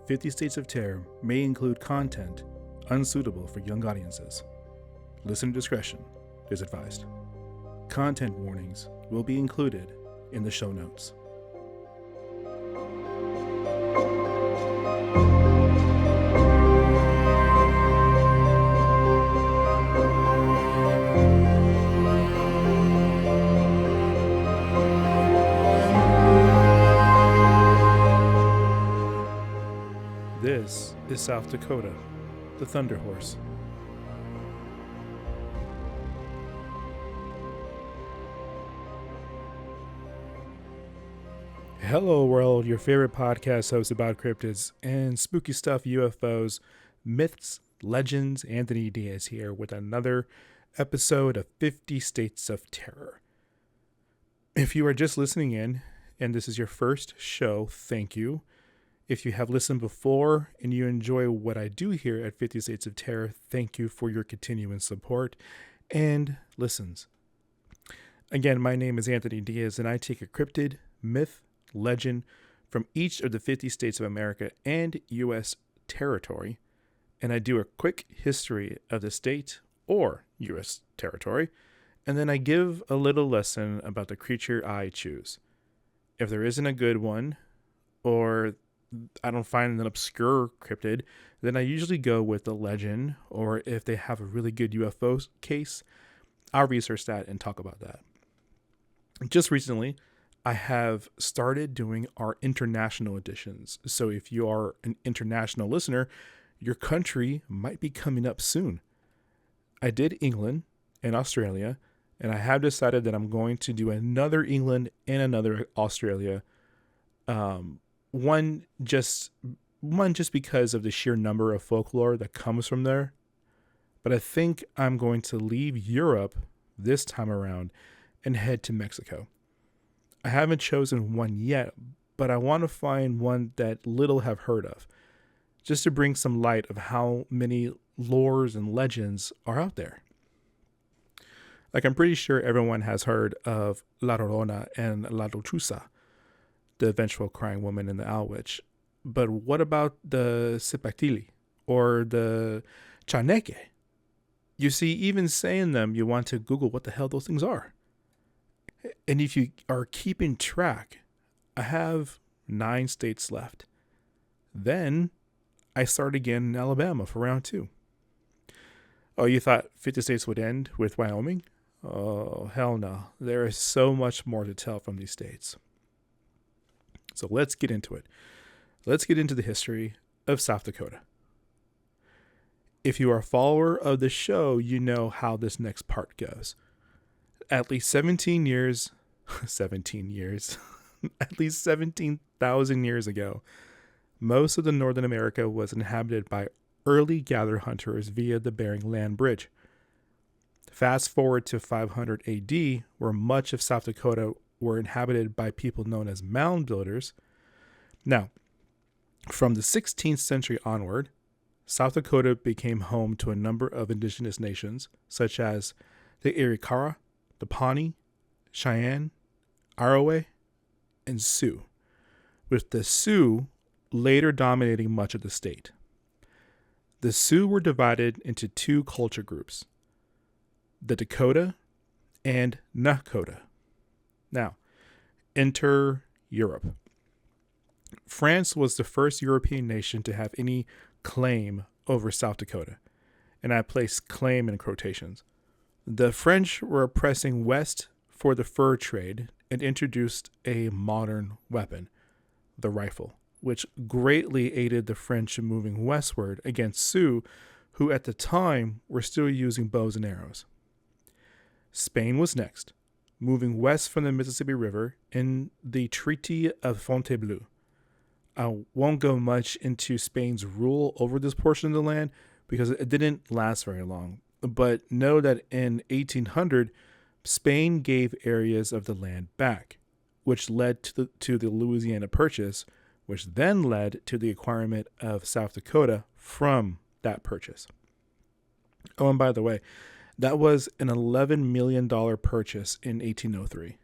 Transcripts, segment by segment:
50 States of Terror may include content unsuitable for young audiences. Listener discretion is advised. Content warnings will be included in the show notes. This is South Dakota, the Thunder Horse. Hello world, your favorite podcast host about cryptids and spooky stuff, UFOs, myths, legends. Anthony Diaz here with another episode of 50 States of Terror. If you are just listening in and this is your first show, thank you. If you have listened before and you enjoy what I do here at 50 States of Terror, thank you for your continuing support and listens. Again, my name is Anthony Diaz and I take a cryptid, myth, legend from each of the 50 states of America and U.S. territory, and I do a quick history of the state or U.S. territory, and then I give a little lesson about the creature I choose. If there isn't a good one, or I don't find an obscure cryptid, then I usually go with the legend, or if they have a really good UFO case, I'll research that and talk about that. Just recently, I have started doing our international editions. So if you are an international listener, your country might be coming up soon. I did England and Australia, and I have decided that I'm going to do another England and another Australia. One just because of the sheer number of folklore that comes from there. But I think I'm going to leave Europe this time around and head to Mexico. I haven't chosen one yet, but I want to find one that little have heard of, just to bring some light of how many lores and legends are out there. Like, I'm pretty sure everyone has heard of La Llorona and La Lechuza, the eventual crying woman and the owl witch. But what about the Cipactili or the Chaneque? You see, even saying them, you want to Google what the hell those things are. And if you are keeping track, I have 9 states left. Then I start again in Alabama for round 2. Oh, you thought 50 states would end with Wyoming? Oh, hell no. There is so much more to tell from these states. So let's get into it. Let's get into the history of South Dakota. If you are a follower of the show, you know how this next part goes. At least 17,000 years ago, most of the northern America was inhabited by early gather hunters via the Bering Land Bridge. Fast forward to 500 AD, where much of South Dakota were inhabited by people known as mound builders. Now, from the 16th century onward, South Dakota became home to a number of indigenous nations, such as the Arikara, the Pawnee, Cheyenne, Orowa, and Sioux, with the Sioux later dominating much of the state. The Sioux were divided into 2 culture groups, the Dakota and Nakota. Now, enter Europe. France was the first European nation to have any claim over South Dakota, and I place claim in quotations. The French were pressing west for the fur trade and introduced a modern weapon, the rifle, which greatly aided the French in moving westward against Sioux, who at the time were still using bows and arrows. Spain was next, moving west from the Mississippi River in the Treaty of Fontainebleau. I won't go much into Spain's rule over this portion of the land because it didn't last very long. But know that in 1800, Spain gave areas of the land back, which led to the Louisiana Purchase, which then led to the acquirement of South Dakota from that purchase. Oh, and by the way, that was an $11 million purchase in 1803.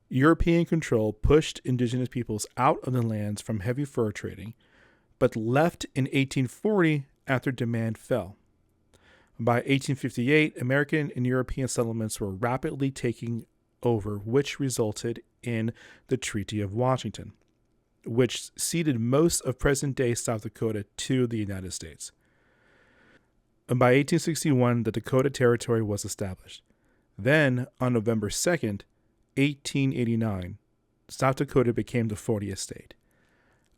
European control pushed indigenous peoples out of the lands from heavy fur trading, but left in 1840 after demand fell. By 1858, American and European settlements were rapidly taking over, which resulted in the Treaty of Washington, which ceded most of present-day South Dakota to the United States. And by 1861, the Dakota Territory was established. Then, on November 2nd, 1889, South Dakota became the 40th state.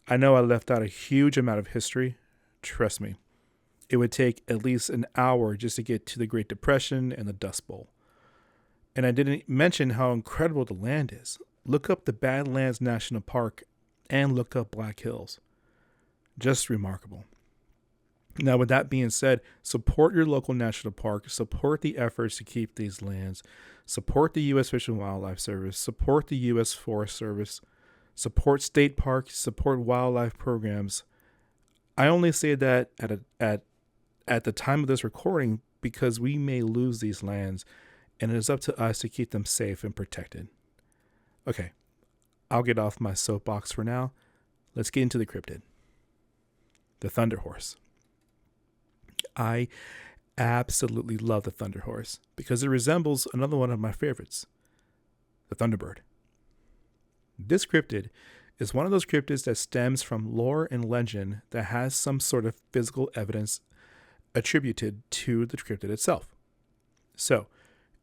I know I left out a huge amount of history. Trust me, it would take at least an hour just to get to the Great Depression and the Dust Bowl. And I didn't mention how incredible the land is. Look up the Badlands National Park and look up Black Hills. Just remarkable. Now, with that being said, support your local national park, support the efforts to keep these lands, support the U.S. Fish and Wildlife Service, support the U.S. Forest Service, support state parks, support wildlife programs. I only say that at the time of this recording because we may lose these lands, and it is up to us to keep them safe and protected. Okay, I'll get off my soapbox for now. Let's get into the cryptid. The Thunder Horse. I absolutely love the Thunder Horse because it resembles another one of my favorites, the Thunderbird. This cryptid is one of those cryptids that stems from lore and legend that has some sort of physical evidence attributed to the cryptid itself. So,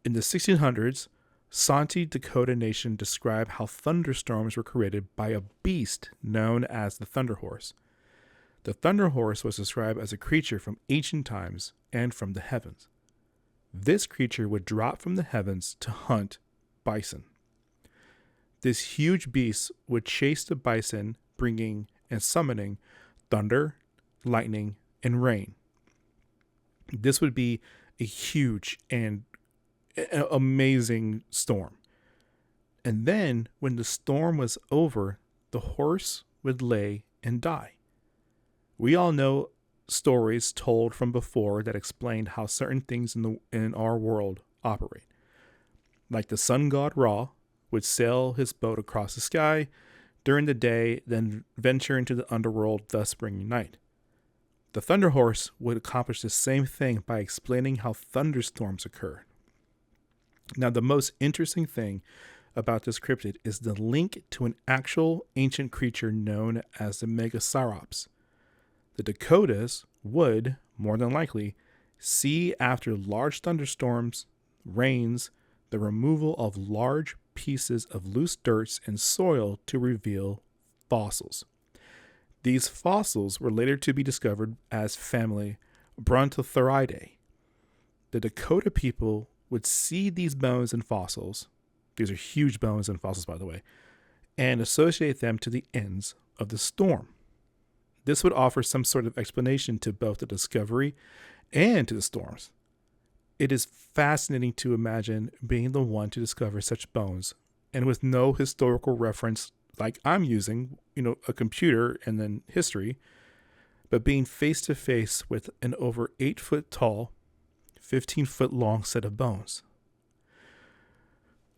in the 1600s, South Dakota Nation described how thunderstorms were created by a beast known as the Thunder Horse. The Thunder Horse was described as a creature from ancient times and from the heavens. This creature would drop from the heavens to hunt bison. This huge beast would chase the bison, bringing and summoning thunder, lightning, and rain. This would be a huge and amazing storm. And then, when the storm was over, the horse would lay and die. We all know stories told from before that explained how certain things in our world operate. Like the sun god Ra would sail his boat across the sky during the day, then venture into the underworld, thus bringing night. The Thunder Horse would accomplish the same thing by explaining how thunderstorms occur. Now, the most interesting thing about this cryptid is the link to an actual ancient creature known as the Megasaurops. The Dakotas would, more than likely, see after large thunderstorms, rains, the removal of large pieces of loose dirt and soil to reveal fossils. These fossils were later to be discovered as family Brontosauridae. The Dakota people would see these bones and fossils, these are huge bones and fossils, by the way, and associate them to the ends of the storm. This would offer some sort of explanation to both the discovery and to the storms. It is fascinating to imagine being the one to discover such bones, and with no historical reference like I'm using, a computer and then history, but being face to face with an over 8 foot tall, 15 foot long set of bones.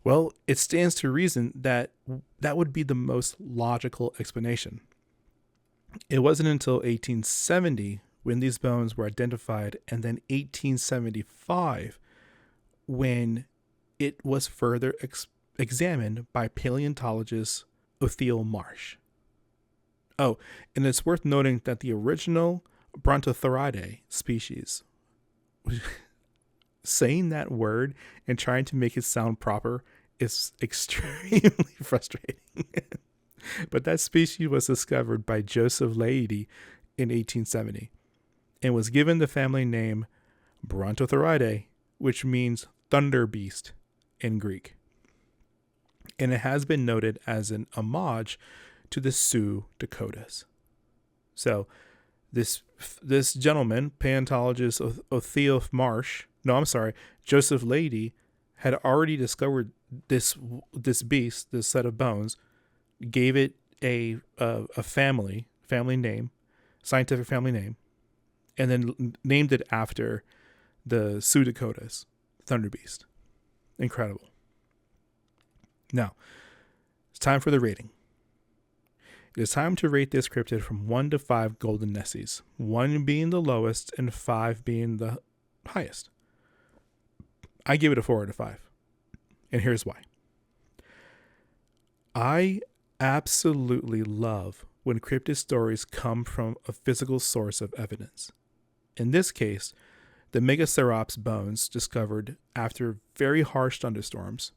Well, it stands to reason that that would be the most logical explanation. It wasn't until 1870 when these bones were identified, and then 1875 when it was further examined by paleontologist Othel Marsh. Oh, and it's worth noting that the original Brontosauridae species, saying that word and trying to make it sound proper is extremely frustrating. But that species was discovered by Joseph Leidy in 1870 and was given the family name Brontosauridae, which means thunder beast in Greek. And it has been noted as an homage to the Sioux Dakotas. So this gentleman, paleontologist Joseph Leidy, had already discovered this beast, this set of bones, gave it a family name, scientific family name, and then named it after the Sioux Dakotas, Thunder Beast. Incredible. Now, it's time for the rating. It is time to rate this cryptid from 1 to 5 golden Nessies, 1 being the lowest and 5 being the highest. I give it a 4 out of 5. And here's why. I absolutely love when cryptid stories come from a physical source of evidence. In this case, the Megacerops bones discovered after very harsh thunderstorms,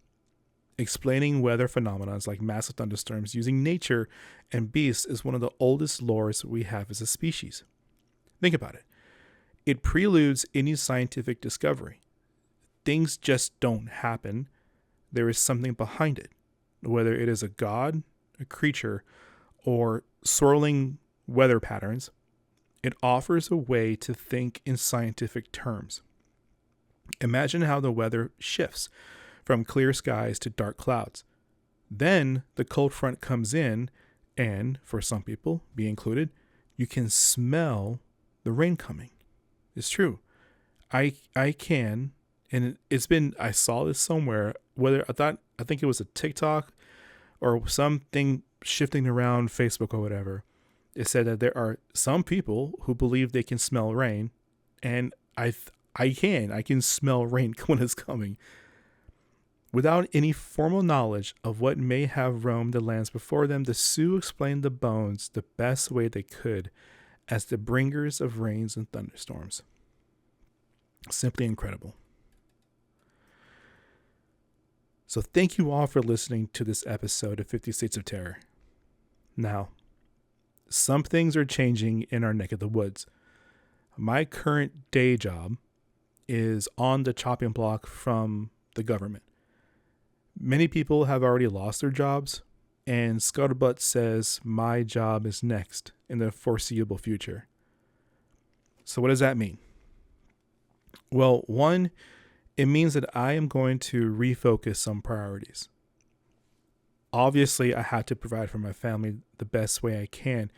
explaining weather phenomena like massive thunderstorms using nature and beasts is one of the oldest lores we have as a species. Think about it. It preludes any scientific discovery. Things just don't happen. There is something behind it, whether it is a god, a creature, or swirling weather patterns. It offers a way to think in scientific terms. Imagine how the weather shifts from clear skies to dark clouds. Then the cold front comes in, and for some people, me included, you can smell the rain coming. It's true. I can, and I saw this somewhere, I think it was a TikTok or something shifting around Facebook or whatever. It said that there are some people who believe they can smell rain, and I can smell rain when it's coming. Without any formal knowledge of what may have roamed the lands before them, the Sioux explained the bones the best way they could as the bringers of rains and thunderstorms. Simply incredible. So thank you all for listening to this episode of 50 States of Terror. Now, some things are changing in our neck of the woods. My current day job is on the chopping block from the government. Many people have already lost their jobs, and Scuttlebutt says my job is next in the foreseeable future. So what does that mean? Well, 1, it means that I am going to refocus some priorities. Obviously, I have to provide for my family the best way I can,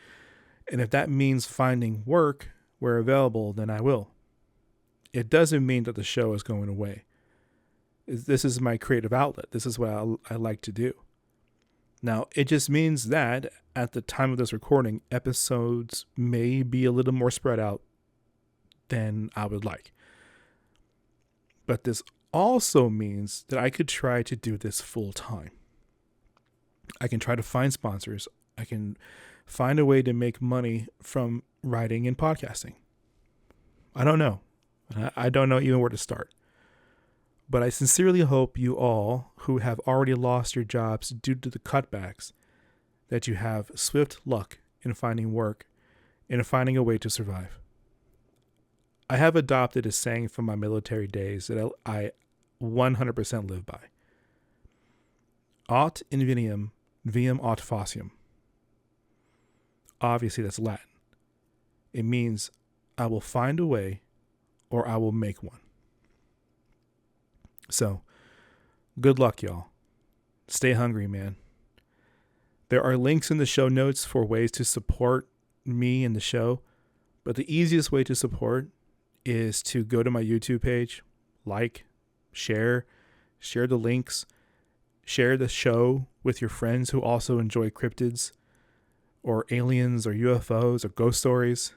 and if that means finding work where available, then I will. It doesn't mean that the show is going away. This is my creative outlet. This is what I like to do. Now, it just means that at the time of this recording, episodes may be a little more spread out than I would like. But this also means that I could try to do this full time. I can try to find sponsors. I can find a way to make money from writing and podcasting. I don't know. I don't know even where to start. But I sincerely hope you all who have already lost your jobs due to the cutbacks, that you have swift luck in finding work and finding a way to survive. I have adopted a saying from my military days that I 100% live by. Aut inveniam, viam aut faciam. Obviously, that's Latin. It means I will find a way or I will make one. So, good luck, y'all. Stay hungry, man. There are links in the show notes for ways to support me and the show, but the easiest way to support is to go to my YouTube page, share the links, share the show with your friends who also enjoy cryptids or aliens or UFOs or ghost stories.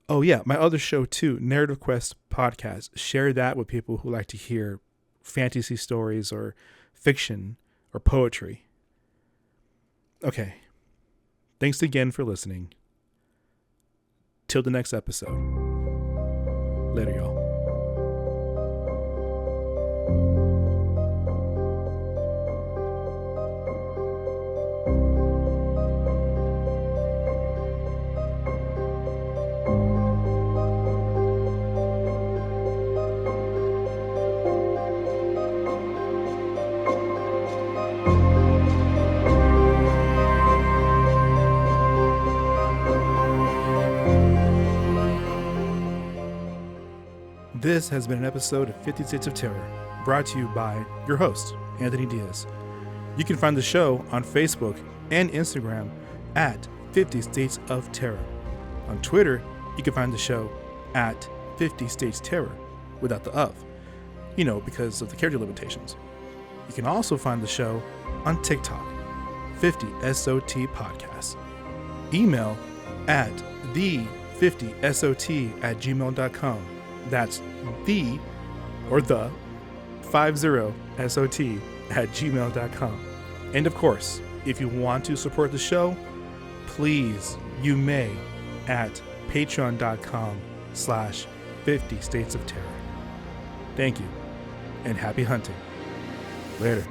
Oh yeah, my other show too, Narrative Quest Podcast. Share that with people who like to hear fantasy stories or fiction or poetry. Okay. Thanks again for listening. Till the next episode. Later, y'all. This has been an episode of 50 States of Terror, brought to you by your host, Anthony Diaz. You can find the show on Facebook and Instagram at 50 States of Terror. On Twitter, you can find the show at 50 States Terror, without the of, because of the character limitations. You can also find the show on TikTok, 50SOT podcast. Email at the50SOT@gmail.com. That's the 50SOT@gmail.com. And of course, if you want to support the show, please, you may at patreon.com/50 States of Terror. Thank you, and happy hunting. Later.